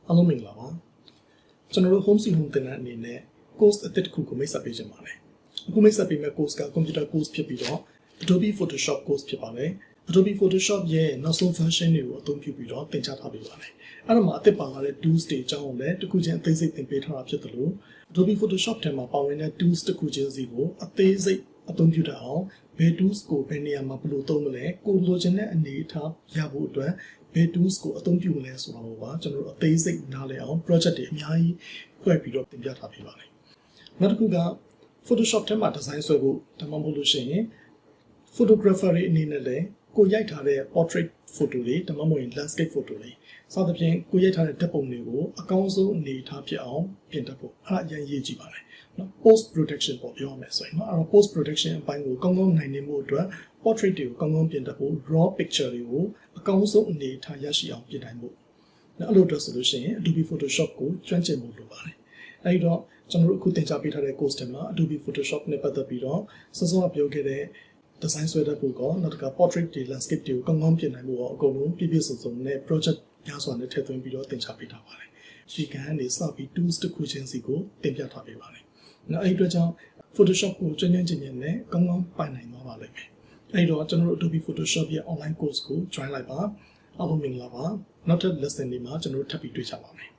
အားလုံးမင်္ဂလာပါကျွန်တော်တို့ home sweet home သင်တန်းအနေနဲ့ course အသစ်တစ်ခုကိုမိတ်ဆက်ပေးခြင်းပါတယ်အခုမိတ်ဆက်ပေးမယ့် course က computer course ဖြစ်ပြီးတော့ Adobe Photoshop course ဖြစ်ပါတယ် Adobe Photoshop ရဲ့နောက်ဆုံး version တွေကိုအသုံးပြုပြီးတော့သင်ကြားထားပေးပါတယ်အဲ့ဒါမှာအသစ်ပါလာတဲ့ tools တွေအကြောင်းကိုလည်းတစ်ခုချင်းအသေးစိတ်သင်ပေးထားတာဖြစ်တယ်လို့ Adobe Photoshop ထဲမှာပါဝင်တဲ့ tools တစ်ခုချင်းစီကိုအသေးစိတ်အသုံးပြုတတ်အောင်ဘယ် tools ကိုဘယ်နေရာမှာဘယ်လိုသုံးမလဲကိုလိုချင်တဲ့အနေအထားရဖို့အတွက်ဘယ် tools ကိုအသုံးပြုမလဲဆိုတာကိုပါကျွန်တော်တို့အသေးစိတ်နားလည်အောင် project တွေအများကြီးဖွဲ့ပြီးတော့တင်ပြထားပေးပါတယ်နောက်တစ်ခုက Photoshop ထဲမှာ design ဆွဲဖို့ဒါမှမဟုတ်လို့ရှိရင် photographer တွေအနေနဲ့လည်းကိုရိုက်ထားတဲ့ portrait photo တွေဒါမှမဟုတ်ရင် landscape photo တွေစသဖြင့်ကိုရိုက်ထားတဲ့ဓာတ်ပုံတွေကိုအကောင်းဆုံးအနေအထားဖြစ်အောင်ပြင်တတ်ဖို့အဲ့ဒါအရင်ရေးကြည့်ပါတယ်နော် post production ပေါ့ပြောရမယ်ဆိုရင်နော်အဲ့တော့ post production အပိုင်းကိုကောင်းကောင်းနိုင်နေမှုအတွက် portrait တွေကိုကောင်းကောင်းပြင်တတ်ဖို့ raw picture တွေကိုအကောင်းဆုံးအနေအထားရရှိအောင်ပြင်နိုင်ဖို့နော်အဲ့လိုတော့ဆိုလို့ရှိရင် Adobe Photoshop ကိုကျွမ်းကျင်ဖို့လိုပါတယ်အဲ့တော့ကျွန်တော်တို့အခုသင်ကြားပေးထားတဲ့ course ထဲမှာ Adobe Photoshop နဲ့ပတ်သက်ပြီးတော့စောစောကပြောခဲ့တဲ့ design ဆွဲတတ်ဖို့ကောနောက်တစ်ခါ portrait တွေ landscape တွေကိုကောင်းကောင်းပြင်နိုင်ဖို့အကုန်လုံးပြည့်ပြည့်စုံစုံနဲ့ project ရစွာနဲ့ထည့်သွင်းပြီးတော့သင်ကြားပေးထားပါတယ်ရှီကန်ကနေစပြီး tools တစ်ခုချင်းစီကိုသင်ပြထားပေးပါတယ်နော်အဲ့ဒီအတွက်ကြောင့် Photoshop ကိုကျွမ်းကျင်ခြင်းနဲ့ကောင်းကောင်းပိုင်နိုင်သွားပါလိမ့်မယ်အဲ့တော့ကျွန်တော်တို့ Adobe Photoshop ရဲ့ online course ကို join လိုက်ပါအားလုံးမင်္ဂလာပါနောက်ထပ် lesson တွေမှာကျွန်တော်တို့ထပ်ပြီးတွေ့ကြပါမယ်